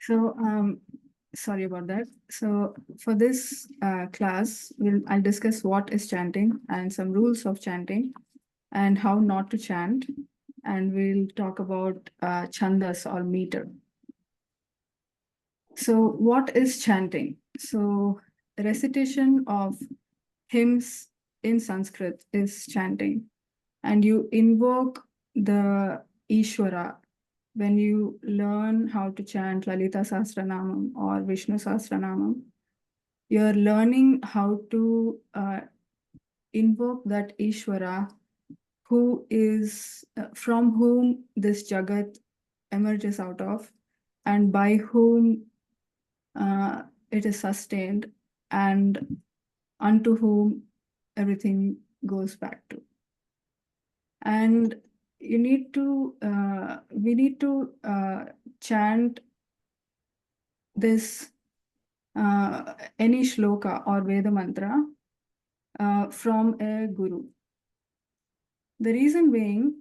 So, sorry about that. So, for this class, I'll discuss what is chanting and some rules of chanting and how not to chant. And we'll talk about chandas or meter. So, what is chanting? So, recitation of hymns in Sanskrit is chanting, and you invoke the Ishvara when you learn how to chant Lalita Sahasranamam or Vishnu Sahasranamam. You're learning how to invoke that Ishvara who is from whom this Jagat emerges out of, and by whom it is sustained, and unto whom everything goes back to. And we need to chant this any shloka or Veda mantra from a guru. The reason being,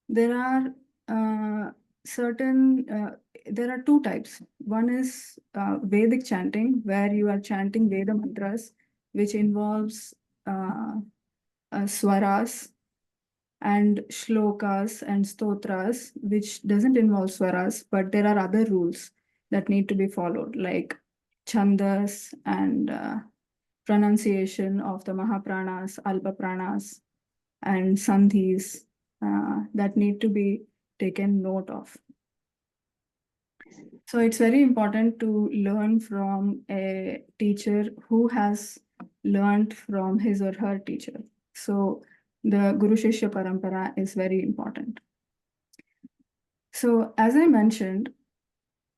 there are there are two types. One is Vedic chanting, where you are chanting Veda mantras, which involves swaras, and shlokas and stotras, which doesn't involve swaras, but there are other rules that need to be followed, like chandas and pronunciation of the mahapranas, alpapranas, and sandhis that need to be taken note of. So it's very important to learn from a teacher who has learned from his or her teacher. So the Guru Shishya Parampara is very important. So as I mentioned,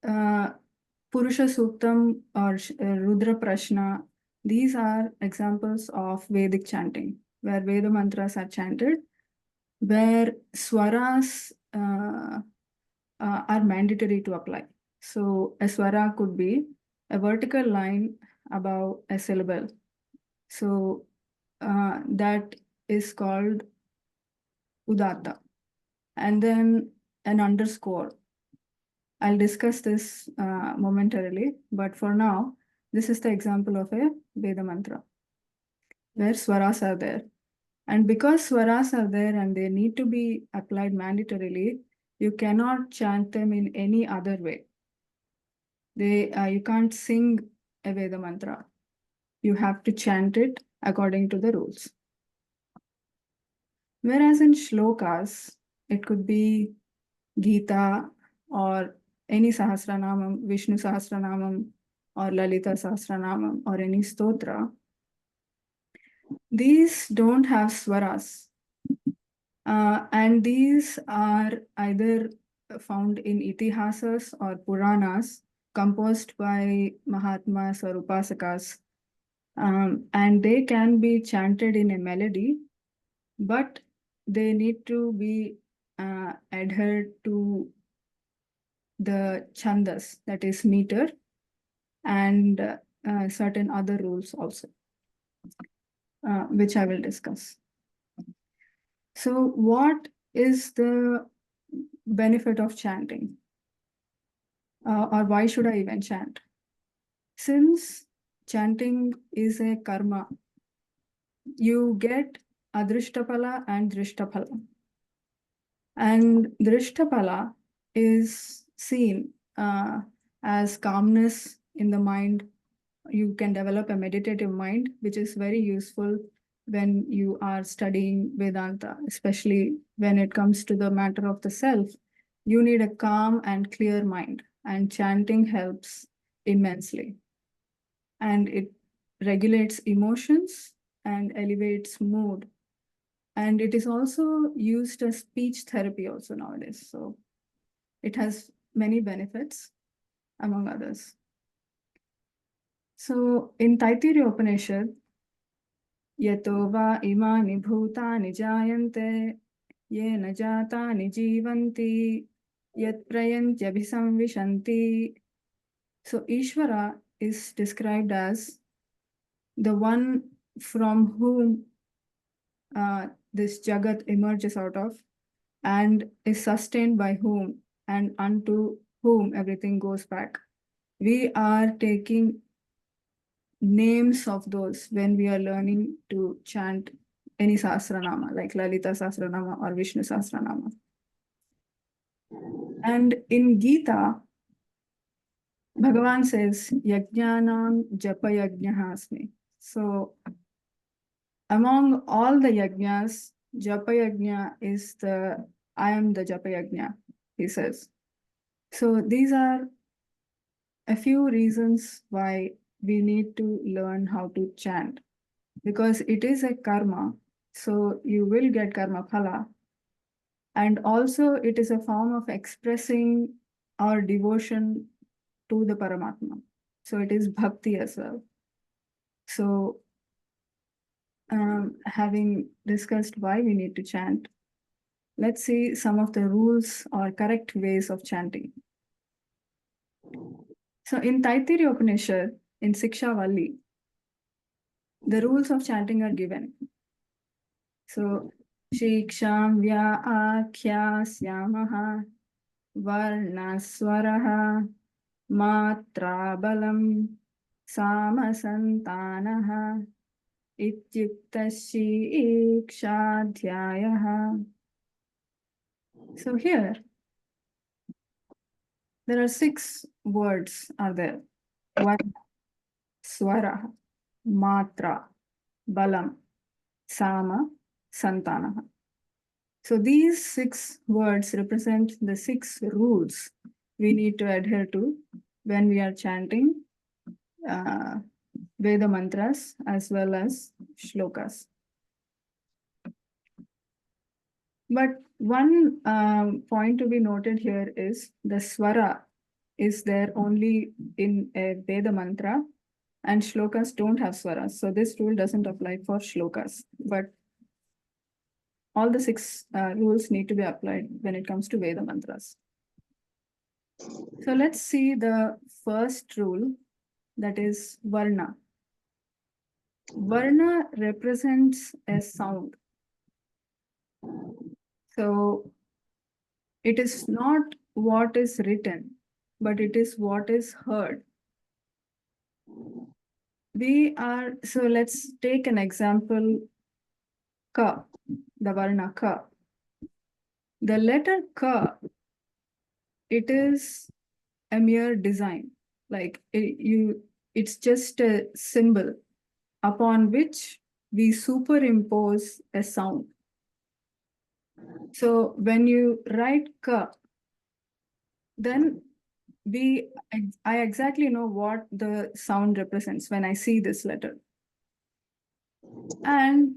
Purusha Suktam or Rudra Prashna, these are examples of Vedic chanting, where Veda mantras are chanted, where swaras are mandatory to apply. So a swara could be a vertical line above a syllable. So that is called Udatta. And then an underscore. I'll discuss this momentarily, but for now, this is the example of a Veda mantra, where swaras are there. And because swaras are there and they need to be applied mandatorily, you cannot chant them in any other way. You can't sing a Veda mantra. You have to chant it according to the rules. Whereas in shlokas, it could be Gita or any Sahasranamam, Vishnu Sahasranamam or Lalita Sahasranamam or any stotra. These don't have swaras. And these are either found in itihasas or Puranas composed by Mahatmas or Upasakas. And they can be chanted in a melody, but they need to be adhered to the chandas, that is meter, and certain other rules also, which I will discuss. So what is the benefit of chanting? Or why should I even chant? Since chanting is a karma, you get adrishtapala and drishtapala. And drishtapala is seen as calmness in the mind. You can develop a meditative mind, which is very useful when you are studying Vedanta, especially when it comes to the matter of the self. You need a calm and clear mind, and chanting helps immensely. And it regulates emotions and elevates mood. And it is also used as speech therapy also nowadays. So it has many benefits, among others. So in Taittiriya Upanishad, Yato va imani bhutani jayante, yena jatani jivanti, yat prayantyabhisamvishanti. So Ishvara is described as the one from whom this Jagat emerges out of, and is sustained by whom and unto whom everything goes back. We are taking names of those when we are learning to chant any Sahasranama, like Lalita Sahasranama or Vishnu Sahasranama. And in Gita, Bhagavan says, Yajnanam Japa Yajnaha Asmi. So, among all the yajnas, Japa Yajna is I am the Japa Yajna, he says. So, these are a few reasons why we need to learn how to chant, because it is a karma. So, you will get karma phala. And also, it is a form of expressing our devotion to the Paramatma. So it is bhakti as well. So, having discussed why we need to chant, let's see some of the rules or correct ways of chanting. So, in Taittiriya Upanishad, in Siksha Valli, the rules of chanting are given. So, Shiksham Vyaakhyasyamaha Varnaswaraha Matra Balam Samasantanaha Ityuktashikshadhyayaha. So here, there are 6 words are there. Varna, Swara, Matra, Balam, Sama, Santanaha. So these 6 words represent the 6 rules we need to adhere to when we are chanting Veda mantras as well as shlokas. But one point to be noted here is the swara is there only in a Veda mantra, and shlokas don't have swaras. So this rule doesn't apply for shlokas. But all the 6 rules need to be applied when it comes to Veda mantras. So let's see the first rule, that is Varna. Varna represents a sound. So it is not what is written, but it is what is heard. So let's take an example, Ka, the Varna Ka. The letter Ka, it is a mere design. Like it's just a symbol upon which we superimpose a sound. So when you write Ka, then I exactly know what the sound represents when I see this letter. And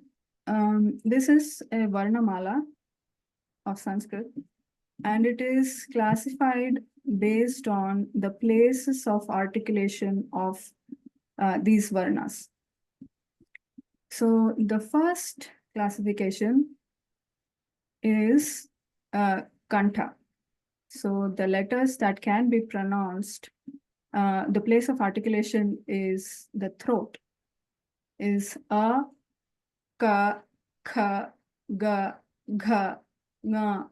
this is a Varnamala of Sanskrit, and it is classified based on the places of articulation of these Varnas. So the first classification is Kantha. So the letters that can be pronounced, the place of articulation is the throat, is A, Ka, Kha, Ga, Gha, Nga,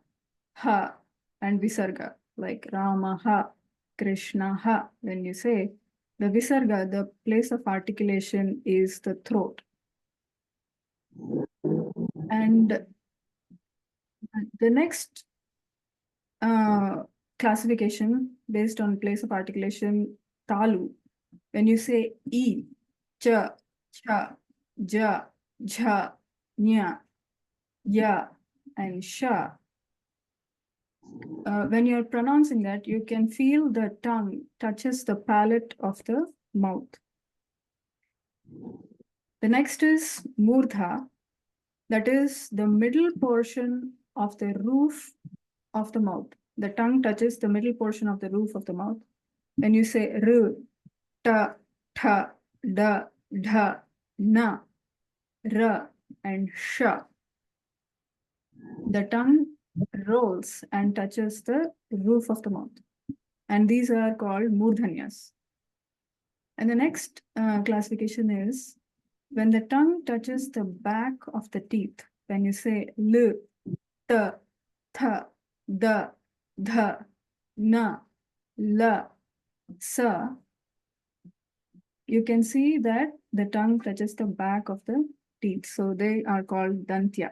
Ha, and Visarga, like Rama, Ha, Krishna, Ha. When you say the Visarga, the place of articulation is the throat. And the next classification based on place of articulation, Talu. When you say E, Cha, Cha, Ja, Jha, Nya, Ya, and Sha, when you're pronouncing that, you can feel the tongue touches the palate of the mouth. The next is Murdha, that is the middle portion of the roof of the mouth. The tongue touches the middle portion of the roof of the mouth. When you say R, Ta, Tha, Da, Dha, Na, Ra, and Sha, the tongue rolls and touches the roof of the mouth. And these are called murdhanyas. And the next classification is when the tongue touches the back of the teeth. When you say L, T, Th, Da, Dha, Na, L, sa, you can see that the tongue touches the back of the teeth. So they are called dantya.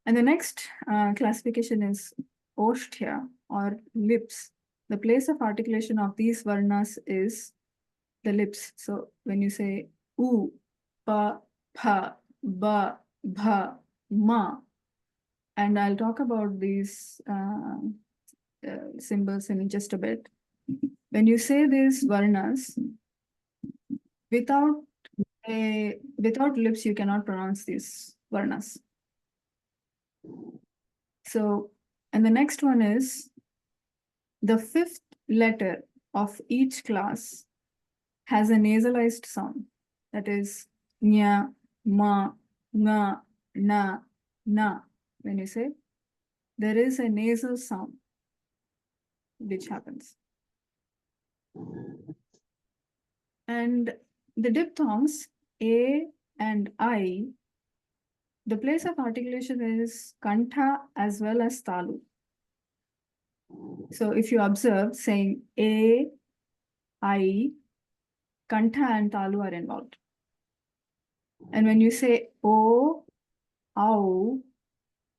And the next classification is oshtya or lips. The place of articulation of these varnas is the lips. So when you say u, pa, pha, ba, bha, ma, and I'll talk about these symbols in just a bit. When you say these varnas, without without lips, you cannot pronounce these varnas. So, and the next one is the fifth letter of each class has a nasalized sound. That is nya, ma, nga, na, na. When you say, there is a nasal sound which happens. And the diphthongs A and I, the place of articulation is kantha as well as talu. So if you observe saying A, I, kantha and talu are involved. And when you say O, au,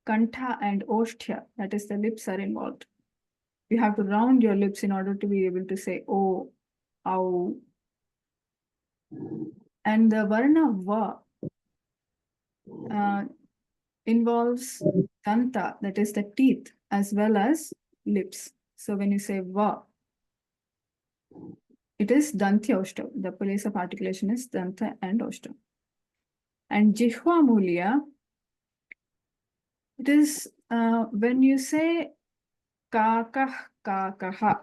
kantha and oshtya, that is the lips are involved. You have to round your lips in order to be able to say O, au. And the varna va involves danta, that is the teeth, as well as lips. So when you say va, it is dantya oshta. The place of articulation is danta and oshta. And jihva mulya, it is when you say kakah, kakaha,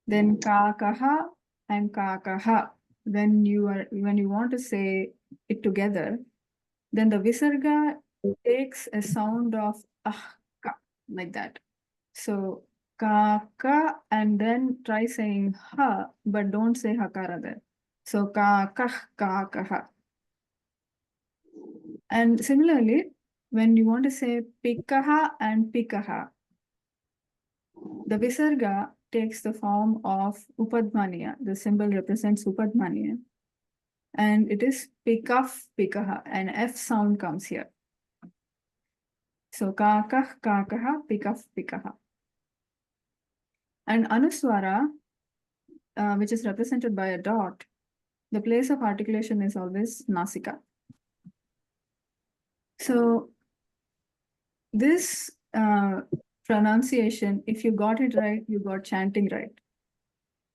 then kakaha and kakaha. When you want to say it together, then the visarga takes a sound of ah, ka, like that. So kaka, and then try saying ha, but don't say hakara there. So kakah, kakaha. And similarly, when you want to say pikaha and pikaha, the visarga takes the form of upadmaniya. The symbol represents upadmaniya. And it is pikaf, pikaha. An F sound comes here. So kakah, kakaha, pikaf, pikaha. And anuswara, which is represented by a dot, the place of articulation is always nasika. So this pronunciation, if you got it right, you got chanting right.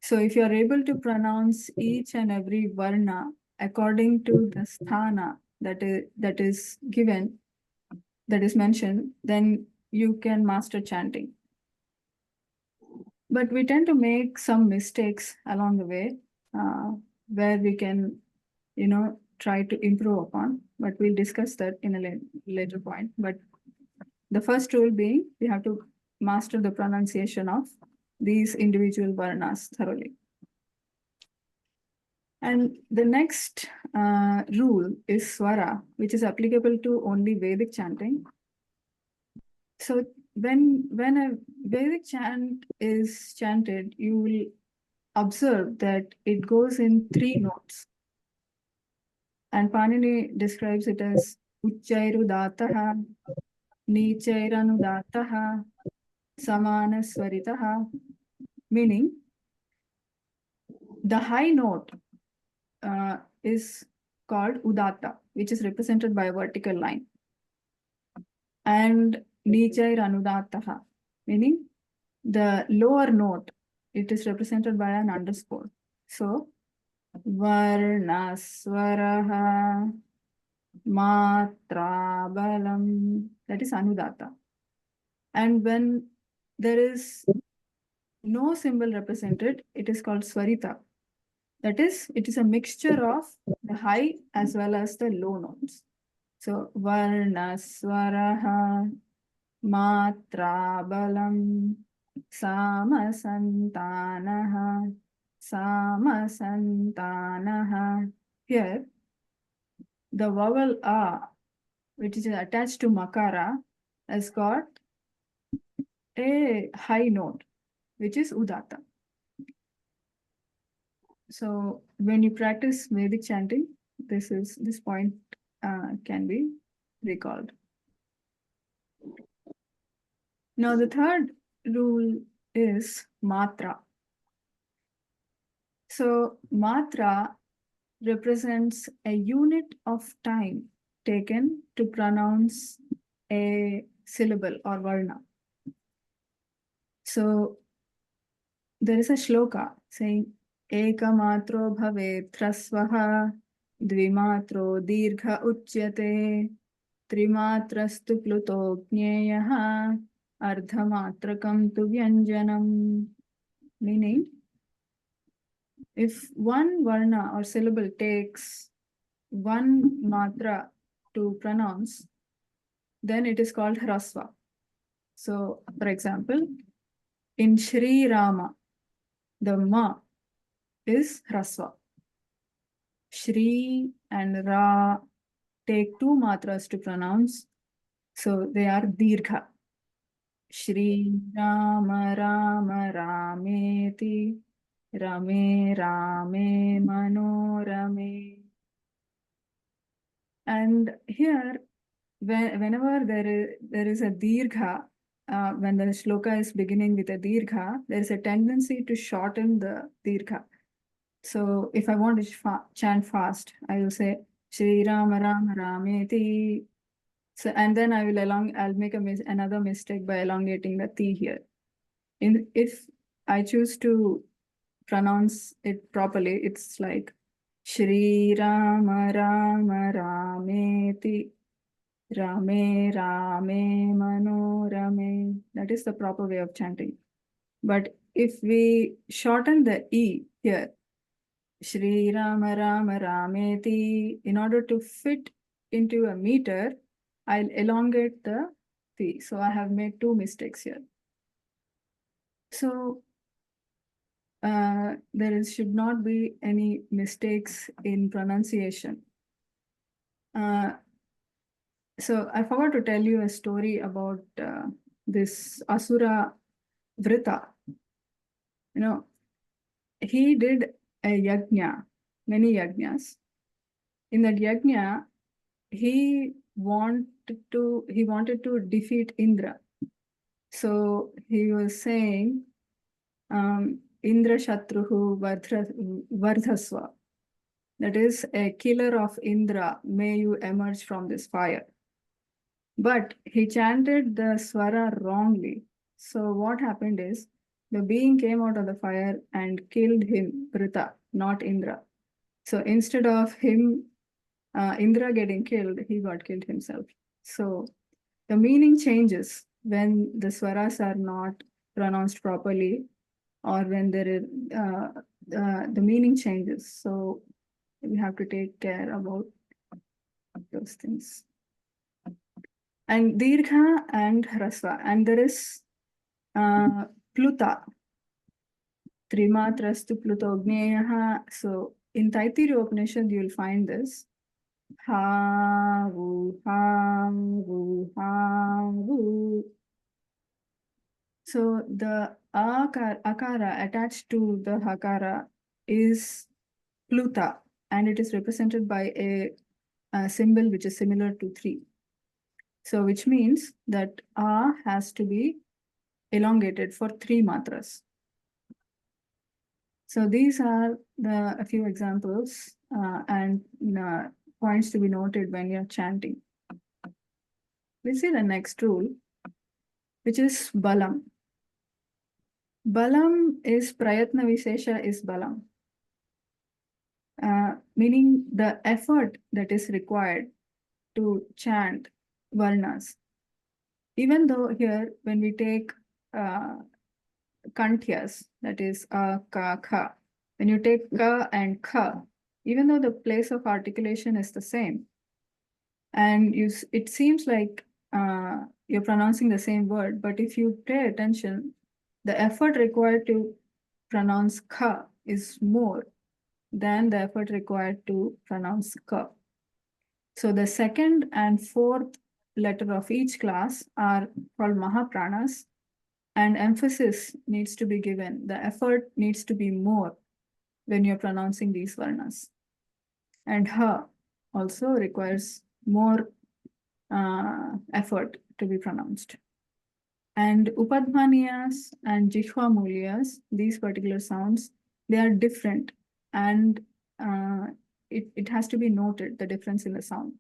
So if you are able to pronounce each and every varna according to the sthana that is given, that is mentioned, then you can master chanting. But we tend to make some mistakes along the way where we can, try to improve upon, but we'll discuss that in a later point. But the first rule being, we have to master the pronunciation of these individual varnas thoroughly. And the next rule is swara, which is applicable to only Vedic chanting. So when a Vedic chant is chanted, you will observe that it goes in 3 notes. And Panini describes it as Uchchairudataha, Nichairanu Samanaswaritaha, meaning the high note is called Udatta, which is represented by a vertical line. And Nichairanudattaha, meaning the lower note, it is represented by an underscore. So, Varnaswaraha Matrabalam, that is Anudatta. And when there is no symbol represented, it is called Swarita. That is, it is a mixture of the high as well as the low notes. So, Varnaswaraha Matrabalam Samasantanaha Samasantanaha. Here, the vowel A, which is attached to Makara, has got a high note, which is Udatta. So when you practice Vedic chanting, this point can be recalled. Now the third rule is matra. So matra represents a unit of time taken to pronounce a syllable or varna. So there is a shloka saying ekamatro bhavet hrasvaha dvimatro dirgha uchyate trimatrastu pluto jneyaha ardhamatrakam tu vyanjanam. Meaning, if one varna or syllable takes one matra to pronounce, then it is called hrasva. So, for example, in Shri Rama, the ma is hrasva. Shri and Ra take two matras to pronounce, so they are dirgha. Shri Rama Rama Rameti Rame Rame Manorame. And here, whenever there is a dirgha, when the shloka is beginning with a dirgha, there is a tendency to shorten the dirgha. So if I want to chant fast, I will say Shri Rama Rama Rameti. So, and then I'll make another mistake by elongating the T here. If I choose to pronounce it properly, it's like Shri Rama Rama Rameti Rame Rame Manorame. That is the proper way of chanting. But if we shorten the E here, Shri Rama Rama Rameti, in order to fit into a meter, I'll elongate the T. So I have made two mistakes here. So should not be any mistakes in pronunciation. So I forgot to tell you a story about this Asura Vrita. You know, he did a yajna, many yajnas. In that yajna, he wanted to defeat Indra. So he was saying, Indra Shatruhu Vardhaswa. That is, a killer of Indra, may you emerge from this fire. But he chanted the swara wrongly. So what happened is, the being came out of the fire and killed him, Vrita, not Indra. So instead of him, Indra getting killed, he got killed himself. So the meaning changes when the swaras are not pronounced properly, or when there is the meaning changes. So we have to take care about those things. And dirgha and hrasva, and there is pluta, trimatrastu plutogneyaha. So in Taittiriya Upanishad, you will find this. Ha, vu, ha, vu, ha, vu. So the akara attached to the hakara is pluta, and it is represented by a symbol which is similar to 3. So which means that a has to be elongated for 3 matras. So these are a few examples and points to be noted when you're chanting. We see the next rule, which is balam. Balam is prayatna vishesha is balam, meaning the effort that is required to chant varnas. Even though here, when we take kantyas, that is ka, kha, when you take ka and kha, even though the place of articulation is the same, and it seems like you're pronouncing the same word, but if you pay attention, the effort required to pronounce kha is more than the effort required to pronounce ka. So the second and fourth letter of each class are called mahapranas, and emphasis needs to be given. The effort needs to be more when you're pronouncing these varnas. And ha also requires more effort to be pronounced. And upadhaniyas and jihva mulyas, these particular sounds, they are different, and it has to be noted, the difference in the sound.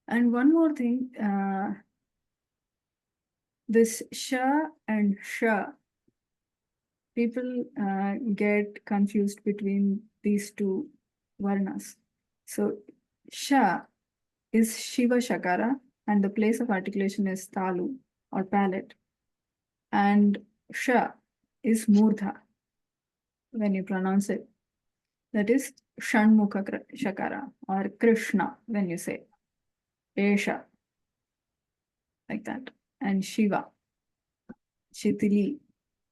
And one more thing, this sha and sha, people get confused between these two varnas. So sha is Shiva Shakara, and the place of articulation is Talu or palate. And Sha is Murdha when you pronounce it. That is Shanmukha Shakara or Krishna when you say Esha, like that. And Shiva, Shitili,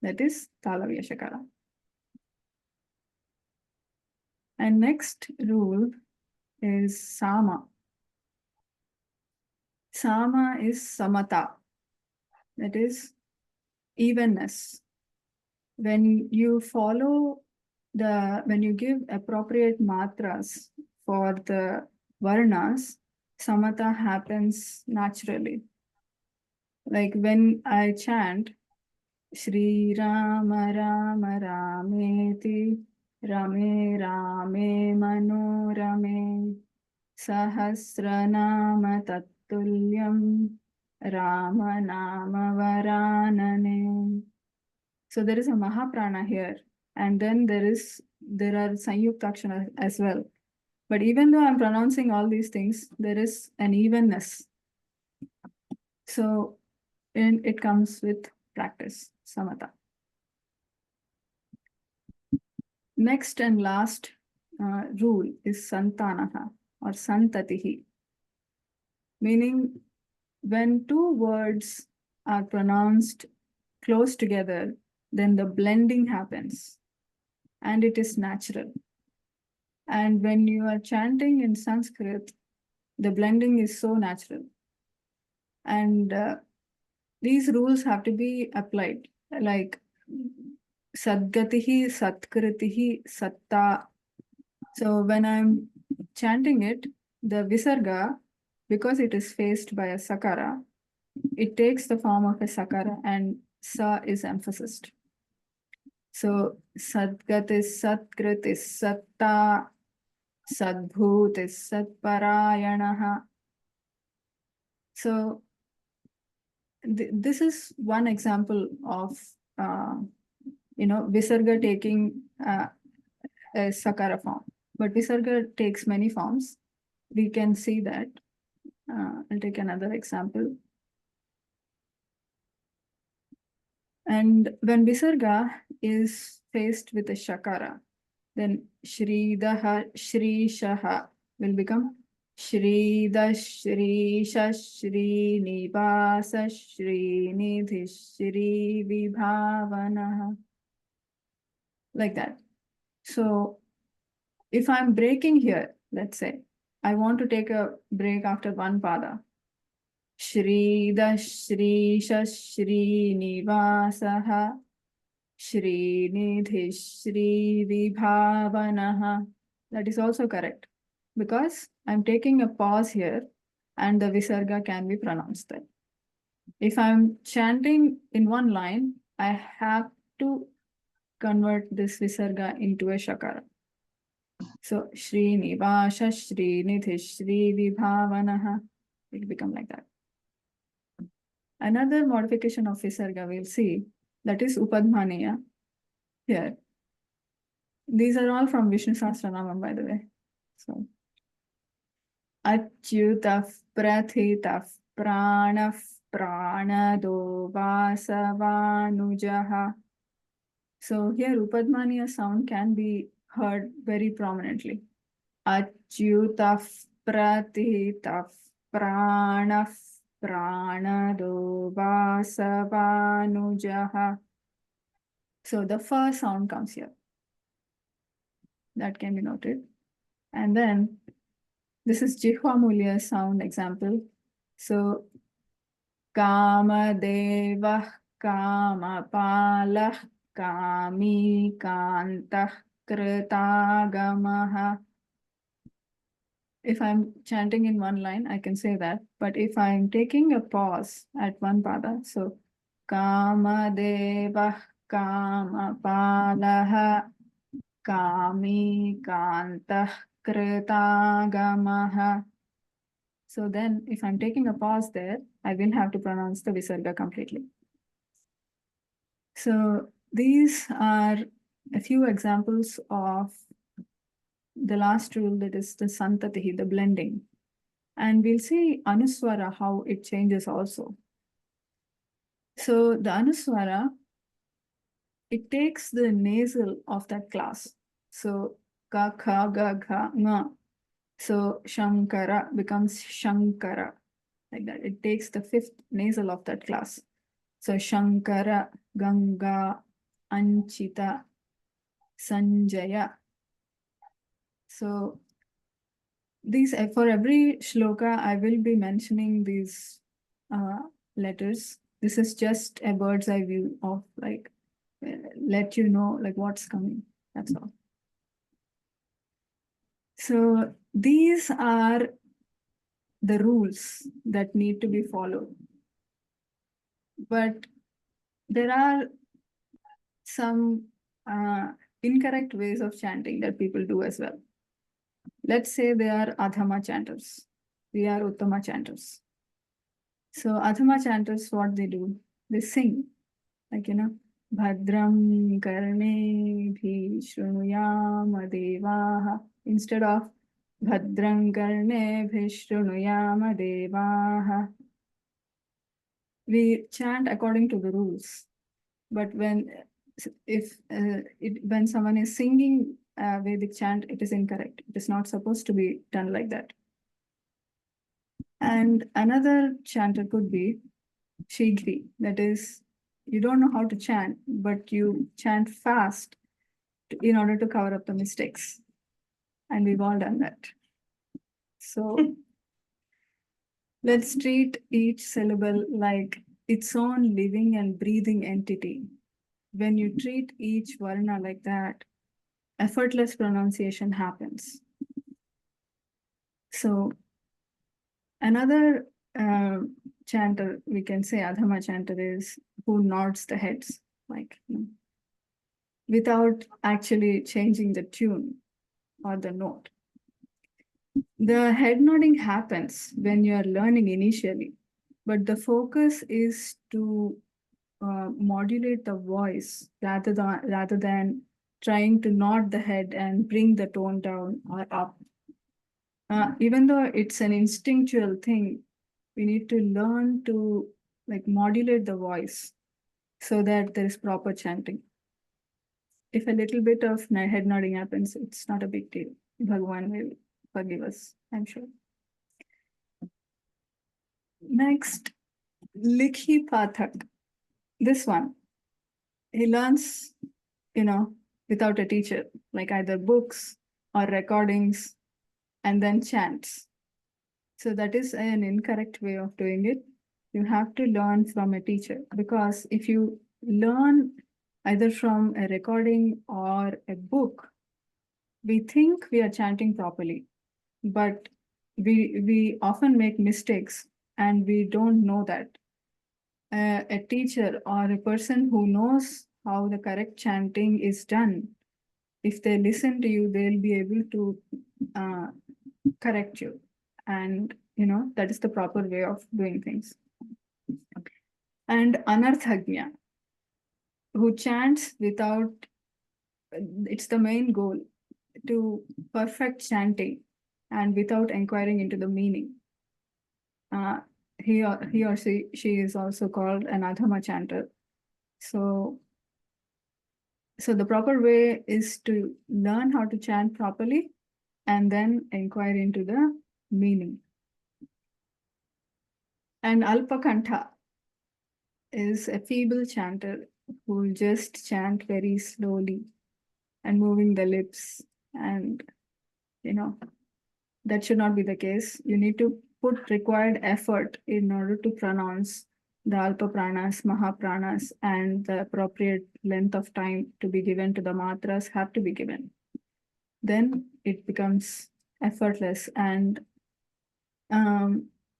that is Talavya Shakara. And next rule is Sama. Sama is Samata, that is evenness. When you when you give appropriate matras for the varnas, samata happens naturally. Like when I chant Shri Rama Rama Rameti Rame Rame Manorame Sahasranama Tattulyam Rama Nama Varanane. So there is a Mahaprana here, and then there are Sanyuktakshana as well. But even though I'm pronouncing all these things, there is an evenness. So it comes with practice, samatha. Next and last rule is santanaha or santatihi, meaning when two words are pronounced close together, then the blending happens and it is natural. And when you are chanting in Sanskrit, the blending is so natural. And these rules have to be applied, like sadgatihi, satkritihi, satta. So when I'm chanting it, the visarga, because it is faced by a sakara, it takes the form of a sakara and sa is emphasized. So sadgat is satkrit is satta, sadbhut is satparayanaha. So this is one example of visarga taking a sakara form, but visarga takes many forms. We can see that. I'll take another example. And when visarga is faced with a shakara, then Shridaha, Shrishaha will become Shrida, Shrisha, Srinivasa, Srinidhi, Shri Vibhavanaha. Like that. So if I'm breaking here, let's say, I want to take a break after one pada. Shrida, Shrisha, Srinivasaha, Srinidhi, Shri Vibhavanaha. That is also correct because I'm taking a pause here and the visarga can be pronounced there. If I'm chanting in one line, I have to convert this visarga into a shakara. So Srinivasa, Srinidhi, Shri Vibhavanaha. It become like that. Another modification of visarga we'll see, that is upadhmaniya here. These are all from Vishnu Sahasranamam, by the way. So Achyutaf Prathitaf Pranaf Pranado Vasavanujaha. So here upadhmaniya sound can be heard very prominently. Achyutaf Prathitaf Pranaf Pranado Vasavanujaha. So the first sound comes here. That can be noted. And then this is Jihva Mulya sound example. So Kamadevah Kamapalah Kami Kantah Kritagamaha. If I'm chanting in one line, I can say that. But if I'm taking a pause at one pada, so Kamadevah Kamapalah Kami Kantah Kritagamaha. So then if I'm taking a pause there, I will have to pronounce the visarga completely. So these are a few examples of the last rule, that is the santatihi, the blending. And we'll see anuswara, how it changes also. So the anuswara, it takes the nasal of that class. So ka, kha, ga, gha, nga. So shankara becomes shankara, like that. It takes the fifth nasal of that class. So shankara, ganga, anchita, sanjaya. So these, for every shloka, I will be mentioning these letters. This is just a bird's eye view of like, let you know like what's coming. That's all. So these are the rules that need to be followed. But there are some incorrect ways of chanting that people do as well. Let's say they are adhama chanters. We are uttama chanters. So adhama chanters, what they do? They sing, like, Bhadram karne bhi shrunuyama devaha. Instead of Bhadram karne bhi shrunuyama devaha, we chant according to the rules. But when someone is singing Vedic chant, it is incorrect. It is not supposed to be done like that. And another chanter could be Shigri, that is, you don't know how to chant, but you chant fast in order to cover up the mistakes. And we've all done that. So let's treat each syllable like its own living and breathing entity. When you treat each varna like that, effortless pronunciation happens. So another chanter, we can say adhama chanter, is who nods the heads, like, without actually changing the tune or the note. The head nodding happens when you are learning initially, but the focus is to modulate the voice rather than trying to nod the head and bring the tone down or up. Even though it's an instinctual thing, we need to learn to like modulate the voice so that there is proper chanting. If a little bit of head nodding happens, it's not a big deal. Bhagwan will forgive us, I'm sure. Next, Likhi Pathak. This one, he learns, without a teacher, like either books or recordings, and then chants. So that is an incorrect way of doing it. You have to learn from a teacher, because if you learn either from a recording or a book, we think we are chanting properly, but we often make mistakes and we don't know that. A teacher or a person who knows how the correct chanting is done, if they listen to you, they'll be able to correct you. And, that is the proper way of doing things. And Anarthagnya, who chants without, it's the main goal, to perfect chanting and without inquiring into the meaning. He or she is also called an adhama chanter. So the proper way is to learn how to chant properly and then inquire into the meaning. And Alpakantha is a feeble chanter who will just chant very slowly and moving the lips. And, that should not be the case. You need to put required effort in order to pronounce the alpa pranas, mahapranas, and the appropriate length of time to be given to the matras have to be given. Then it becomes effortless. And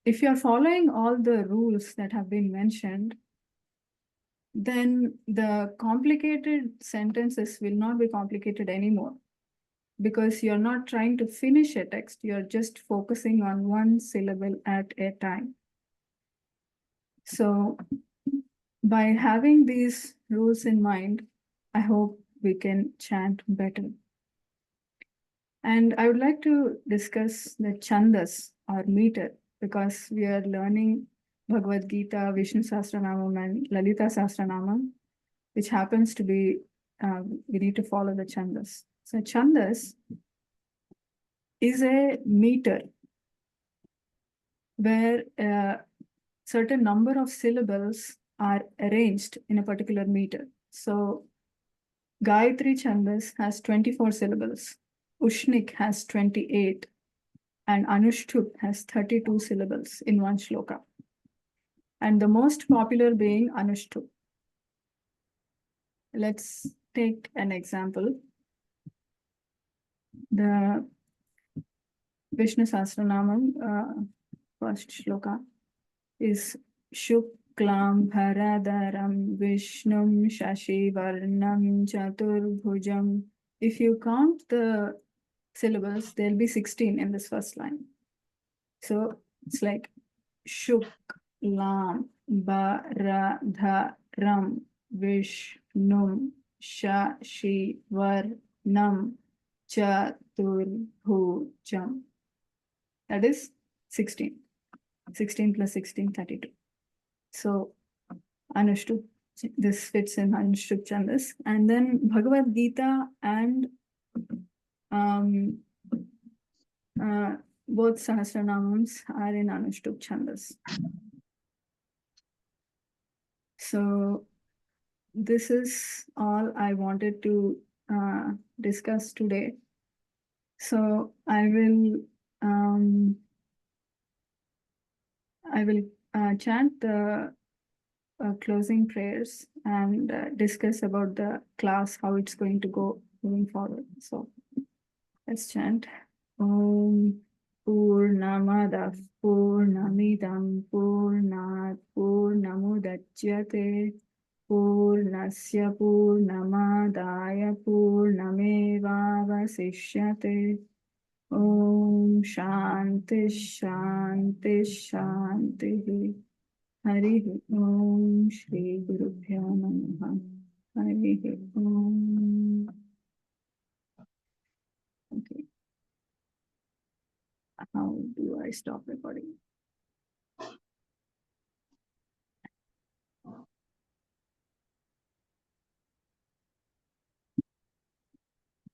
if you're following all the rules that have been mentioned, then the complicated sentences will not be complicated anymore, because you're not trying to finish a text, you're just focusing on one syllable at a time. So by having these rules in mind, I hope we can chant better. And I would like to discuss the chandas or meter, because we are learning Bhagavad Gita, Vishnu Sahasranamam, and Lalita Sahasranamam, which happens to be, we need to follow the chandas. So chandas is a meter where a certain number of syllables are arranged in a particular meter. So Gayatri Chandas has 24 syllables, Ushnik has 28, and Anushtup has 32 syllables in one shloka. And the most popular being Anushtup. Let's take an example. The Vishnu Sahasranamam, first shloka, is Shuklam Bharadaram Vishnum Shashi Varnam Chaturbhujam. If you count the syllables, there'll be 16 in this first line. So it's like Shuklam Bharadaram Vishnum Shashi Varnam Chaturbhujam. That is 16. 16 plus 16, 32. So Anushtup, this fits in Anushtup Chandas. And then Bhagavad Gita and both Sahasranamams are in Anushtup Chandas. So this is all I wanted to discuss today. So I will chant the closing prayers and discuss about the class, how it's going to go moving forward. So let's chant. Om Purnamadav Purnamidam Purnat Purnamudachyate Purnasya Purnamadaya Purnamevavasishyate. Om Shanti Shanti Shanti. Hari Om Shri Gurubhyo Namaha. Hari Om. Okay. How do I stop recording?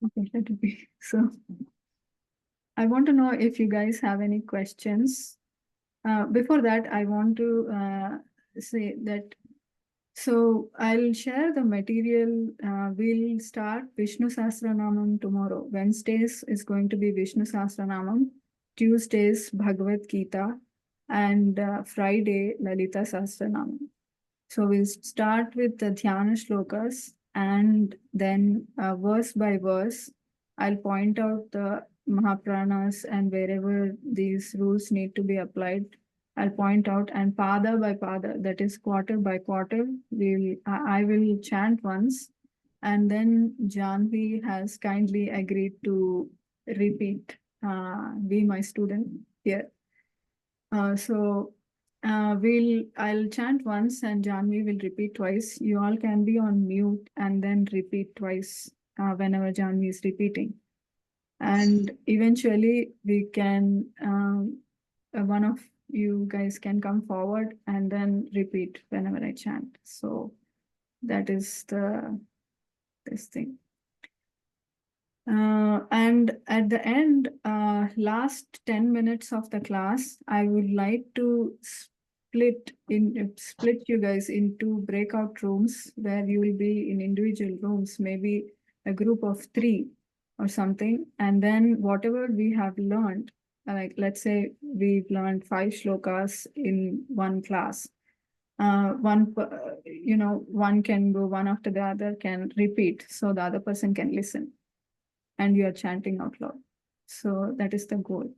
Okay, let it be. So I want to know if you guys have any questions. Before that, I want to say that, so I'll share the material. We'll start Vishnu Sahasranamam tomorrow. Wednesdays is going to be Vishnu Sahasranamam, Tuesdays Bhagavad Gita, and Friday Lalita Sahasranamam. So we'll start with the Dhyana shlokas, and then verse by verse, I'll point out the Mahapranas, and wherever these rules need to be applied, I'll point out, and pada by pada, that is quarter by quarter, I will chant once, and then Janvi has kindly agreed to repeat, be my student here. So I'll chant once and Janvi will repeat twice. You all can be on mute and then repeat twice whenever Janvi is repeating. And eventually we can, one of you guys can come forward and then repeat whenever I chant. So that is this thing. And at the end, last 10 minutes of the class, I would like to split you guys into breakout rooms where you will be in individual rooms, maybe a group of 3 or something. And then whatever we have learned, like let's say we've learned 5 shlokas in one class. one can go one after the other, can repeat, so the other person can listen, and you are chanting out loud. So that is the goal.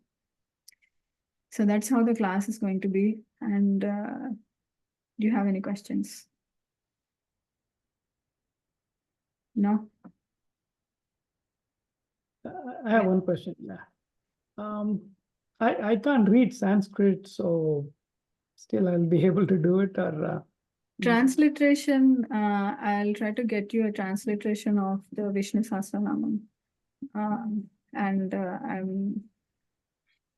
So that's how the class is going to be. And do you have any questions? No? I have one question. I can't read Sanskrit, so still I'll be able to do it, or Transliteration, I'll try to get you a transliteration of the Vishnu Sahasranamam. And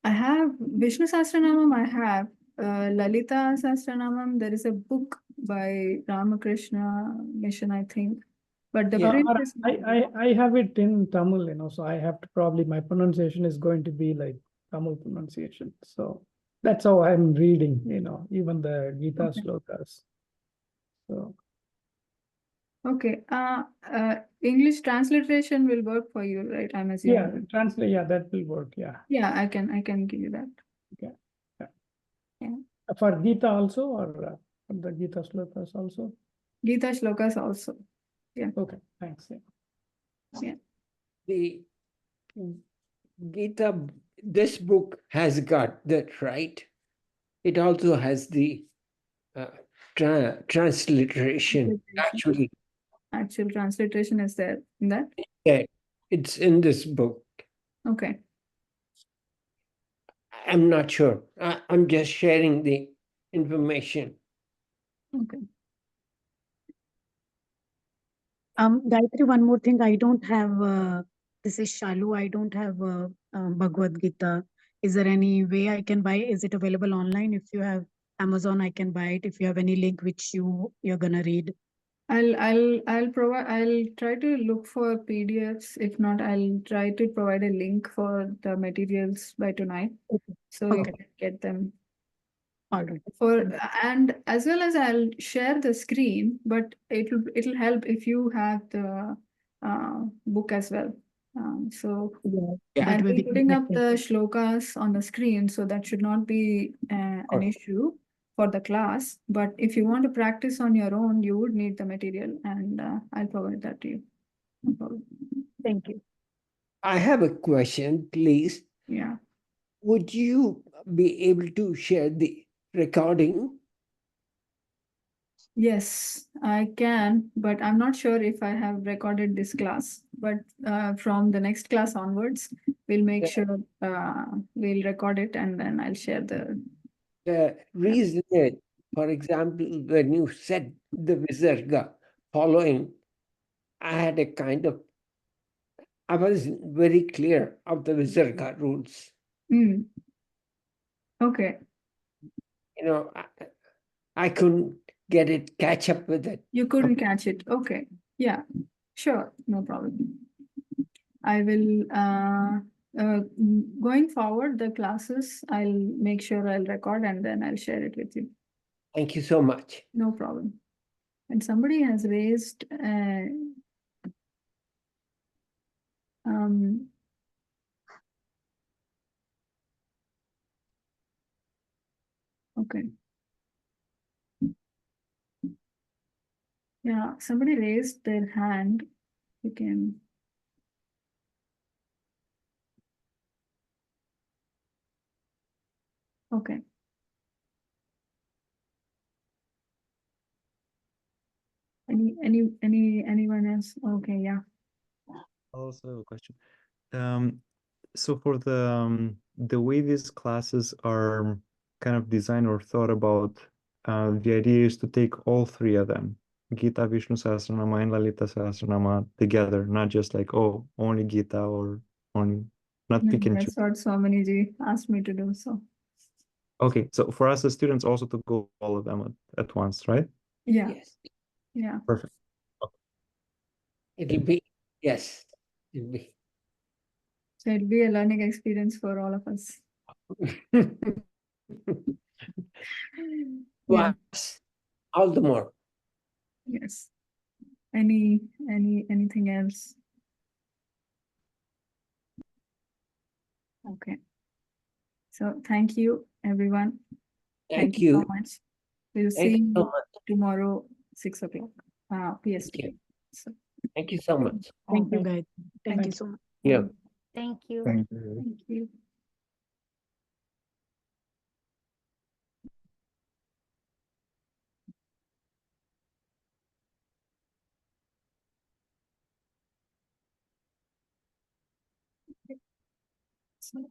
I have Vishnu Sahasranamam, I have Lalita Sahasranamam. There is a book by Ramakrishna Mission, I think. But the print or is I have it in Tamil, so I have to probably, my pronunciation is going to be like Tamil pronunciation. So that's how I'm reading, even the Gita Okay. slokas. So okay. English transliteration will work for you, right? I'm assuming. translate, that will work. Yeah, I can give you that. Okay. Yeah. For Gita also, or for the Gita slokas also? Gita shlokas also. Yeah. Okay, thanks. Yeah. The Gita, this book has got that, right? It also has the transliteration. Actually, Actual transliteration is there in that? yeah, it's in this book. Okay. I'm not sure. I'm just sharing the information. Okay. Gayatri, one more thing. I don't have, this is Shalu. I don't have Bhagavad Gita. Is there any way I can buy? Is it available online? If you have Amazon, I can buy it. If you have any link which you're gonna read. I'll try to look for PDFs. If not, I'll try to provide a link for the materials by tonight. Okay. So you Okay. can get them. All right. And as well as I'll share the screen, but it'll help if you have the book as well. So Yeah, I'll that way be we can putting up practice. the shlokas on the screen, so that should not be an issue for the class. But if you want to practice on your own, you would need the material, and I'll provide that to you. No problem. Thank you. I have a question, please. Yeah. Would you be able to share the recording? Yes, I can, but I'm not sure if I have recorded this class. But from the next class onwards, we'll make sure we'll record it, and then I'll share the. The reason is, for example, when you said the Visarga following, I had a kind of, I was very clear of the Visarga rules. Mm. Okay. I couldn't catch up with it. You couldn't catch it. Okay. Yeah, sure. No problem. I will, going forward, the classes, I'll make sure I'll record and then I'll share it with you. Thank you so much. No problem. And somebody has raised, okay. Yeah, somebody raised their hand. You can. Okay. Anyone else? Okay, yeah. Also have a question. So for the way these classes are kind of designed or thought about, the idea is to take all three of them, Gita, Vishnu Sahasranama, and Lalita Sahasranama together, not just like, oh, only Gita or only, not pick and choose. That's what Swamini asked me to do, so. Okay, so for us as students also to go all of them at once, right? Yeah. Yes. Yeah. Perfect. It'll be, yes, it'll be. So it'll be a learning experience for all of us. Yeah. Yes, all the more. Yes. Anything else? Okay. So thank you, everyone. Thank So you. much. We'll Thank see you so you much. tomorrow, 6 o'clock, PST. you. So, Thank you so much. Thank you, all right. guys. Thank you so much. Yeah. Thank you. Thank you. Thank you. So,